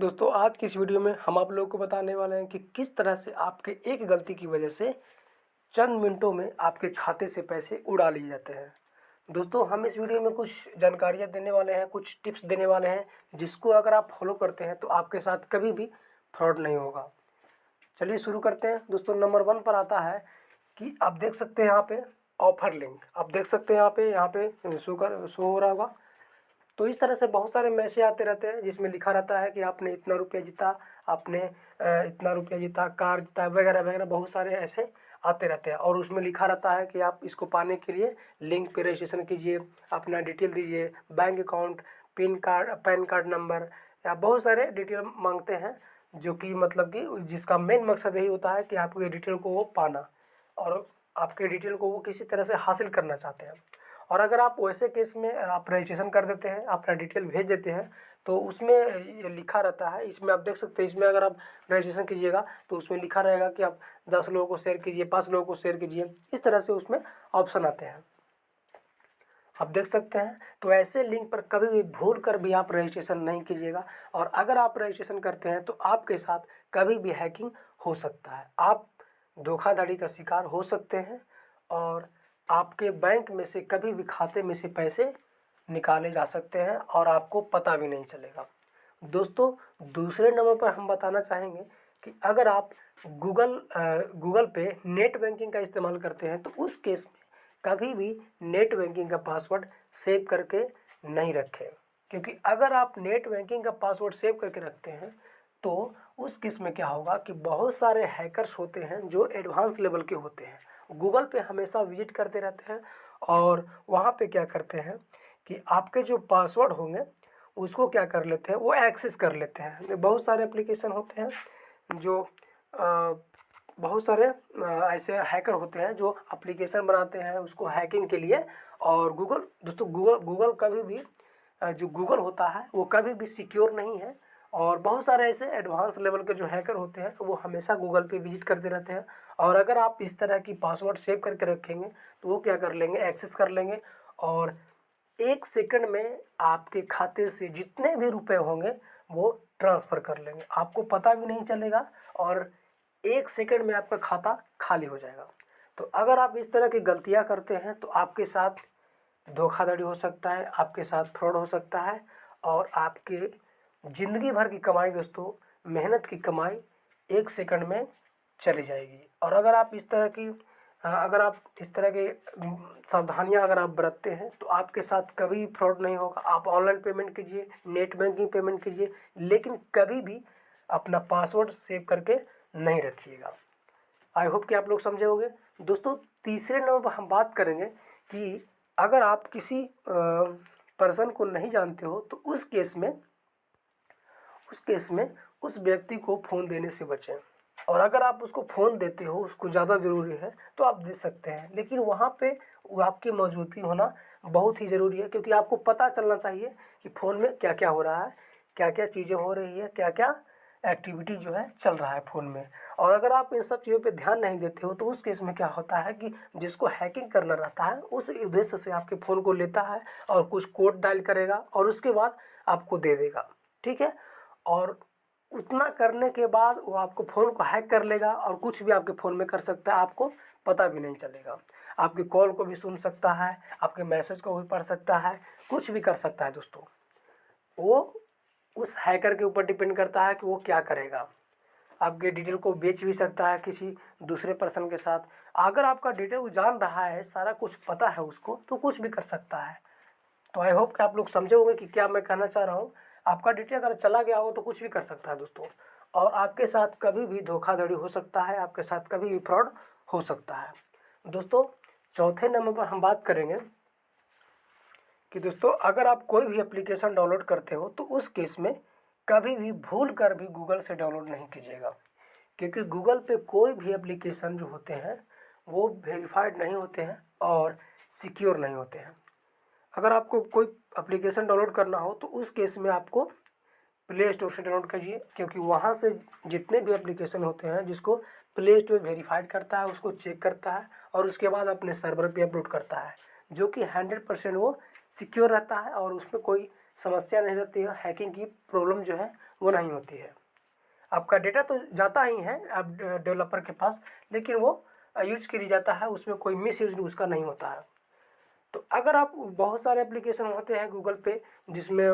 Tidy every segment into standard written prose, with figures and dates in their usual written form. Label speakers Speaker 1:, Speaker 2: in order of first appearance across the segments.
Speaker 1: दोस्तों आज की इस वीडियो में हम आप लोगों को बताने वाले हैं कि किस तरह से आपके एक गलती की वजह से चंद मिनटों में आपके खाते से पैसे उड़ा लिए जाते हैं। दोस्तों हम इस वीडियो में कुछ जानकारियां देने वाले हैं, कुछ टिप्स देने वाले हैं जिसको अगर आप फॉलो करते हैं तो आपके साथ कभी भी फ्रॉड नहीं होगा। चलिए शुरू करते हैं। दोस्तों नंबर 1 पर आता है कि आप देख सकते हैं यहाँ पे ऑफर लिंक, आप देख सकते हैं यहाँ पे शो हो रहा होगा। तो इस तरह से बहुत सारे मैसेज आते रहते हैं जिसमें लिखा रहता है कि आपने इतना रुपया जीता, आपने इतना रुपया जीता, कार जीता, वगैरह वगैरह बहुत सारे ऐसे आते रहते हैं। और उसमें लिखा रहता है कि आप इसको पाने के लिए लिंक पे रजिस्ट्रेशन कीजिए, अपना डिटेल दीजिए, bank account, pan card number, या बहुत सारे डिटेल मांगते हैं जो कि मतलब कि जिसका मेन मकसद यही होता है कि आपके डिटेल को वो पाना और आपके डिटेल को वो किसी तरह से हासिल करना चाहते हैं। और अगर आप वैसे केस में आप रजिस्ट्रेशन कर देते हैं, अपना डिटेल भेज देते हैं, तो उसमें ये लिखा रहता है, इसमें आप देख सकते हैं, इसमें अगर आप रजिस्ट्रेशन कीजिएगा तो उसमें लिखा रहेगा कि आप 10 लोगों को शेयर कीजिए, 5 लोगों को शेयर कीजिए, इस तरह से उसमें ऑप्शन आते हैं, आप देख सकते हैं। तो ऐसे लिंक पर कभी भी भूल कर भी आप रजिस्ट्रेशन नहीं कीजिएगा। और अगर आप रजिस्ट्रेशन करते हैं तो आपके साथ कभी भी हैकिंग हो सकता है, आप धोखाधड़ी का शिकार हो सकते हैं और आपके बैंक में से कभी भी खाते में से पैसे निकाले जा सकते हैं और आपको पता भी नहीं चलेगा। दोस्तों दूसरे नंबर पर हम बताना चाहेंगे कि अगर आप गूगल पे नेट बैंकिंग का इस्तेमाल करते हैं तो उस केस में कभी भी नेट बैंकिंग का पासवर्ड सेव करके नहीं रखें, क्योंकि अगर आप नेट बैंकिंग का पासवर्ड सेव करके रखते हैं तो उस केस में क्या होगा कि बहुत सारे हैकर्स होते हैं जो एडवांस लेवल के होते हैं, गूगल पे हमेशा विजिट करते रहते हैं और वहाँ पे क्या करते हैं कि आपके जो पासवर्ड होंगे उसको क्या कर लेते हैं, वो एक्सेस कर लेते हैं। बहुत सारे एप्लीकेशन होते हैं जो बहुत सारे ऐसे हैकर होते हैं जो एप्लीकेशन बनाते हैं उसको हैकिंग के लिए। और दोस्तों गूगल कभी भी जो गूगल होता है वो कभी भी सिक्योर नहीं है। और बहुत सारे ऐसे एडवांस लेवल के जो हैकर होते हैं वो हमेशा गूगल पे विजिट करते रहते हैं। और अगर आप इस तरह की पासवर्ड सेव करके रखेंगे तो वो क्या कर लेंगे, एक्सेस कर लेंगे और 1 सेकंड में आपके खाते से जितने भी रुपए होंगे वो ट्रांसफ़र कर लेंगे, आपको पता भी नहीं चलेगा और 1 सेकंड में आपका खाता खाली हो जाएगा। तो अगर आप इस तरह की गलतियां करते हैं तो आपके साथ धोखाधड़ी हो सकता है, आपके साथ फ्रॉड हो सकता है और आपके ज़िंदगी भर की कमाई, दोस्तों मेहनत की कमाई 1 सेकंड में चली जाएगी। और अगर आप इस तरह की सावधानियां अगर आप बरतते हैं तो आपके साथ कभी फ्रॉड नहीं होगा। आप ऑनलाइन पेमेंट कीजिए, नेट बैंकिंग पेमेंट कीजिए, लेकिन कभी भी अपना पासवर्ड सेव करके नहीं रखिएगा। आई होप कि आप लोग समझे होंगे। दोस्तों तीसरे नंबर पर हम बात करेंगे कि अगर आप किसी पर्सन को नहीं जानते हो तो उस केस में उस व्यक्ति को फ़ोन देने से बचें। और अगर आप उसको फ़ोन देते हो, उसको ज़्यादा ज़रूरी है तो आप दे सकते हैं, लेकिन वहाँ पे वो आपकी मौजूदगी होना बहुत ही ज़रूरी है, क्योंकि आपको पता चलना चाहिए कि फ़ोन में क्या क्या हो रहा है, क्या क्या चीज़ें हो रही है, क्या क्या एक्टिविटी जो है चल रहा है फ़ोन में। और अगर आप इन सब चीज़ों पे ध्यान नहीं देते हो तो उस केस में क्या होता है कि जिसको हैकिंग करना रहता है उस उद्देश्य से आपके फ़ोन को लेता है और कुछ कोड डायल करेगा और उसके बाद आपको दे देगा, ठीक है। और उतना करने के बाद वो आपको फ़ोन को हैक कर लेगा और कुछ भी आपके फ़ोन में कर सकता है, आपको पता भी नहीं चलेगा। आपकी कॉल को भी सुन सकता है, आपके मैसेज को भी पढ़ सकता है, कुछ भी कर सकता है। दोस्तों वो उस हैकर के ऊपर डिपेंड करता है कि वो क्या करेगा। आपके डिटेल को बेच भी सकता है किसी दूसरे पर्सन के साथ। अगर आपका डिटेल वो जान रहा है, सारा कुछ पता है उसको, तो कुछ भी कर सकता है। तो आई होप कि आप लोग समझे होंगे कि क्या मैं कहना चाह रहा हूँ। आपका डिटेल अगर चला गया हो तो कुछ भी कर सकता है दोस्तों, और आपके साथ कभी भी धोखाधड़ी हो सकता है, आपके साथ कभी भी फ्रॉड हो सकता है। दोस्तों चौथे नंबर पर हम बात करेंगे कि दोस्तों अगर आप कोई भी एप्लीकेशन डाउनलोड करते हो तो उस केस में कभी भी भूल कर भी गूगल से डाउनलोड नहीं कीजिएगा, क्योंकि गूगल पे कोई भी एप्लीकेशन जो होते हैं वो वेरीफाइड नहीं होते हैं और सिक्योर नहीं होते हैं। अगर आपको कोई एप्लीकेशन डाउनलोड करना हो तो उस केस में आपको प्ले स्टोर से डाउनलोड कीजिए, क्योंकि वहाँ से जितने भी एप्लीकेशन होते हैं जिसको प्ले स्टोर वेरीफाइड करता है उसको चेक करता है और उसके बाद अपने सर्वर पे अपलोड करता है, जो कि 100% वो सिक्योर रहता है और उसमें कोई समस्या नहीं रहती है, हैकिंग की प्रॉब्लम जो है वो नहीं होती है। आपका डेटा तो जाता ही है आप डेवलपर के पास, लेकिन वो यूज के लिए जाता है, उसमें कोई मिस यूज उसका नहीं होता है। तो अगर आप बहुत सारे एप्लीकेशन होते हैं गूगल पे जिसमें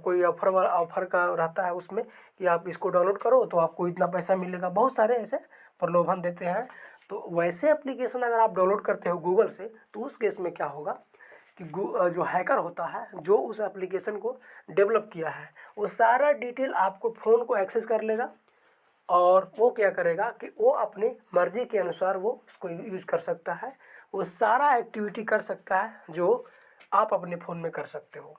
Speaker 1: कोई ऑफ़र का रहता है उसमें कि आप इसको डाउनलोड करो तो आपको इतना पैसा मिलेगा, बहुत सारे ऐसे प्रलोभन देते हैं। तो वैसे एप्लीकेशन अगर आप डाउनलोड करते हो गूगल से तो उस केस में क्या होगा कि जो हैकर होता है जो उस एप्लीकेशन को डेवलप किया है वो सारा डिटेल आपको फ़ोन को एक्सेस कर लेगा और वो क्या करेगा कि वो अपनी मर्ज़ी के अनुसार वो उसको यूज़ कर सकता है, वो सारा एक्टिविटी कर सकता है जो आप अपने फ़ोन में कर सकते हो।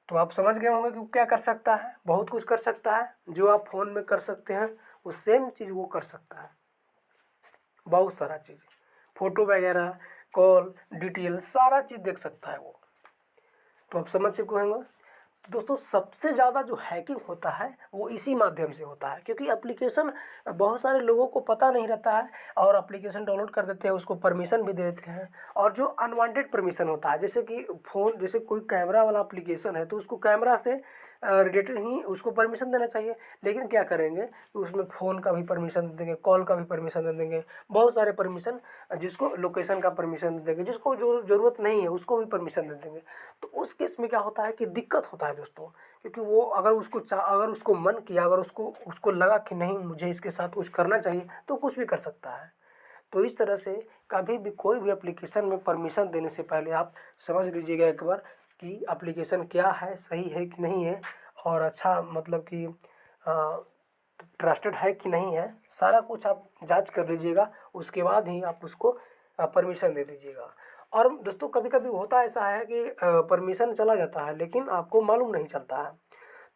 Speaker 1: तो आप समझ गए होंगे कि वो क्या कर सकता है, बहुत कुछ कर सकता है। जो आप फ़ोन में कर सकते हैं वो सेम चीज़ वो कर सकता है, बहुत सारा चीज़, फ़ोटो वगैरह, कॉल डिटेल सारा चीज़ देख सकता है वो। तो आप समझ चुके होंगे। तो दोस्तों सबसे ज़्यादा जो हैकिंग होता है वो इसी माध्यम से होता है, क्योंकि एप्लीकेशन बहुत सारे लोगों को पता नहीं रहता है और एप्लीकेशन डाउनलोड कर देते हैं, उसको परमिशन भी दे देते हैं। और जो अनवांटेड परमिशन होता है, जैसे कि फ़ोन, जैसे कोई कैमरा वाला एप्लीकेशन है तो उसको कैमरा से रिलेटेड ही उसको परमिशन देना चाहिए, लेकिन क्या करेंगे उसमें फ़ोन का भी परमिशन दे देंगे, कॉल का भी परमिशन दे देंगे, बहुत सारे परमिशन, जिसको लोकेशन का परमिशन दे देंगे, जिसको जो ज़रूरत नहीं है उसको भी परमिशन दे देंगे। तो उस केस में क्या होता है कि दिक्कत होता है दोस्तों, क्योंकि वो अगर उसको मन किया, अगर उसको लगा कि नहीं मुझे इसके साथ कुछ करना चाहिए तो कुछ भी कर सकता है। तो इस तरह से कभी भी कोई भी एप्लीकेशन में परमिशन देने से पहले आप समझ लीजिएगा एक बार कि एप्लीकेशन क्या है, सही है कि नहीं है, और अच्छा मतलब कि ट्रस्टेड है कि नहीं है, सारा कुछ आप जांच कर लीजिएगा, उसके बाद ही आप उसको परमिशन दे दीजिएगा। और दोस्तों कभी कभी होता ऐसा है कि परमिशन चला जाता है लेकिन आपको मालूम नहीं चलता है।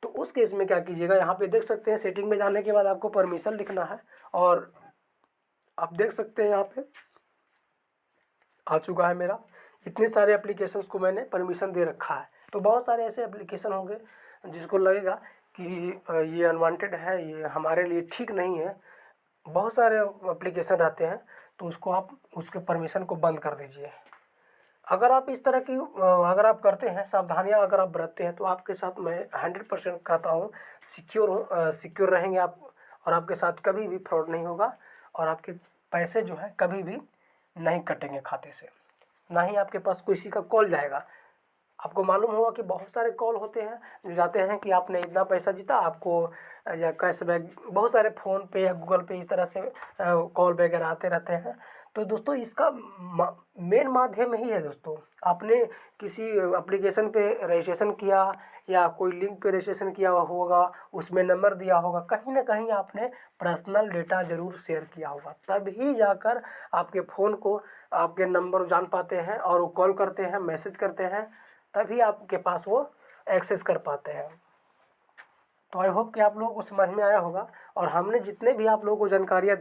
Speaker 1: तो उस केस में क्या कीजिएगा, यहाँ पे देख सकते हैं सेटिंग में जाने के बाद आपको परमिशन लिखना है और आप देख सकते हैं यहाँ पे आ चुका है मेरा, इतने सारे एप्लीकेशंस को मैंने परमिशन दे रखा है। तो बहुत सारे ऐसे एप्लीकेशन होंगे जिसको लगेगा कि ये अनवांटेड है, ये हमारे लिए ठीक नहीं है, बहुत सारे एप्लीकेशन रहते हैं, तो उसको आप उसके परमिशन को बंद कर दीजिए। अगर आप इस तरह की अगर आप करते हैं, सावधानियां अगर आप बरतते हैं तो आपके साथ मैं 100% कहता हूँ सिक्योर रहेंगे आप, और आपके साथ कभी भी फ्रॉड नहीं होगा और आपके पैसे जो है कभी भी नहीं कटेंगे खाते से, ना ही आपके पास किसी का कॉल जाएगा। आपको मालूम होगा कि बहुत सारे कॉल होते हैं जो जाते हैं कि आपने इतना पैसा जीता आपको, या कैशबैक, बहुत सारे फ़ोन पे या गूगल पे इस तरह से कॉल वगैरह आते रहते हैं। तो दोस्तों इसका मेन माध्यम यही है दोस्तों, आपने किसी एप्लीकेशन पे रजिस्ट्रेशन किया या कोई लिंक पे रजिस्ट्रेशन किया होगा, उसमें नंबर दिया होगा, कहीं ना कहीं आपने पर्सनल डेटा ज़रूर शेयर किया होगा, तभी जाकर आपके फ़ोन को आपके नंबर जान पाते हैं और वो कॉल करते हैं, मैसेज करते हैं, तभी आपके पास वो एक्सेस कर पाते हैं। तो आई होप कि आप लोगों को समझ में आया होगा और हमने जितने भी आप लोगों को जानकारियाँ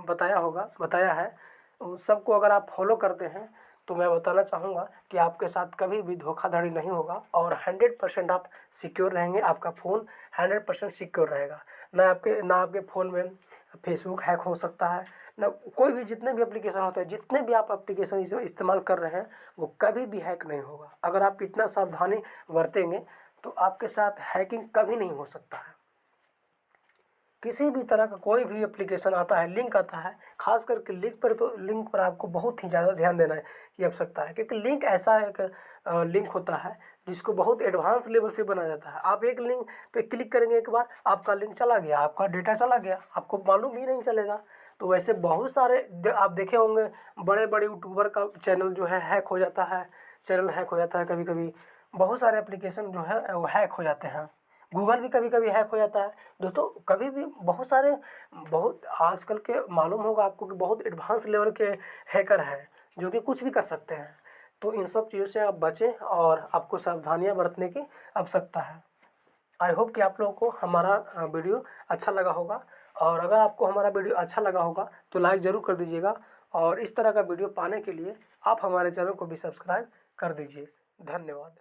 Speaker 1: बताया है उस सबको अगर आप फॉलो करते हैं तो मैं बताना चाहूँगा कि आपके साथ कभी भी धोखाधड़ी नहीं होगा और 100% आप सिक्योर रहेंगे, आपका फ़ोन 100% सिक्योर रहेगा। ना आपके फ़ोन में फेसबुक हैक हो सकता है, ना कोई भी जितने भी एप्लीकेशन होते हैं, जितने भी आप एप्लीकेशन इस्तेमाल कर रहे हैं वो कभी भी हैक नहीं होगा। अगर आप इतना सावधानी बरतेंगे तो आपके साथ हैकिंग कभी नहीं हो सकता है। किसी भी तरह का कोई भी एप्लीकेशन आता है, लिंक आता है, खास करके लिंक पर आपको बहुत ही ज़्यादा ध्यान देना है की आवश्यकता है, क्योंकि लिंक ऐसा एक लिंक होता है जिसको बहुत एडवांस लेवल से बनाया जाता है। आप एक लिंक पे क्लिक करेंगे एक बार, आपका लिंक चला गया, आपका डेटा चला गया, आपको मालूम ही नहीं चलेगा। तो वैसे बहुत सारे आप देखे होंगे बड़े बड़े यूट्यूबर का चैनल जो है हैक हो जाता है, कभी कभी बहुत सारे एप्लीकेशन जो है वो हैक हो जाते हैं, गूगल भी कभी कभी हैक हो जाता है। दोस्तों कभी भी बहुत आजकल के मालूम होगा आपको कि बहुत एडवांस लेवल के हैकर हैं जो कि कुछ भी कर सकते हैं। तो इन सब चीज़ों से आप बचें और आपको सावधानियां बरतने की आवश्यकता है। आई होप कि आप लोगों को हमारा वीडियो अच्छा लगा होगा, और अगर आपको हमारा वीडियो अच्छा लगा होगा तो लाइक ज़रूर कर दीजिएगा, और इस तरह का वीडियो पाने के लिए आप हमारे चैनल को भी सब्सक्राइब कर दीजिए। धन्यवाद।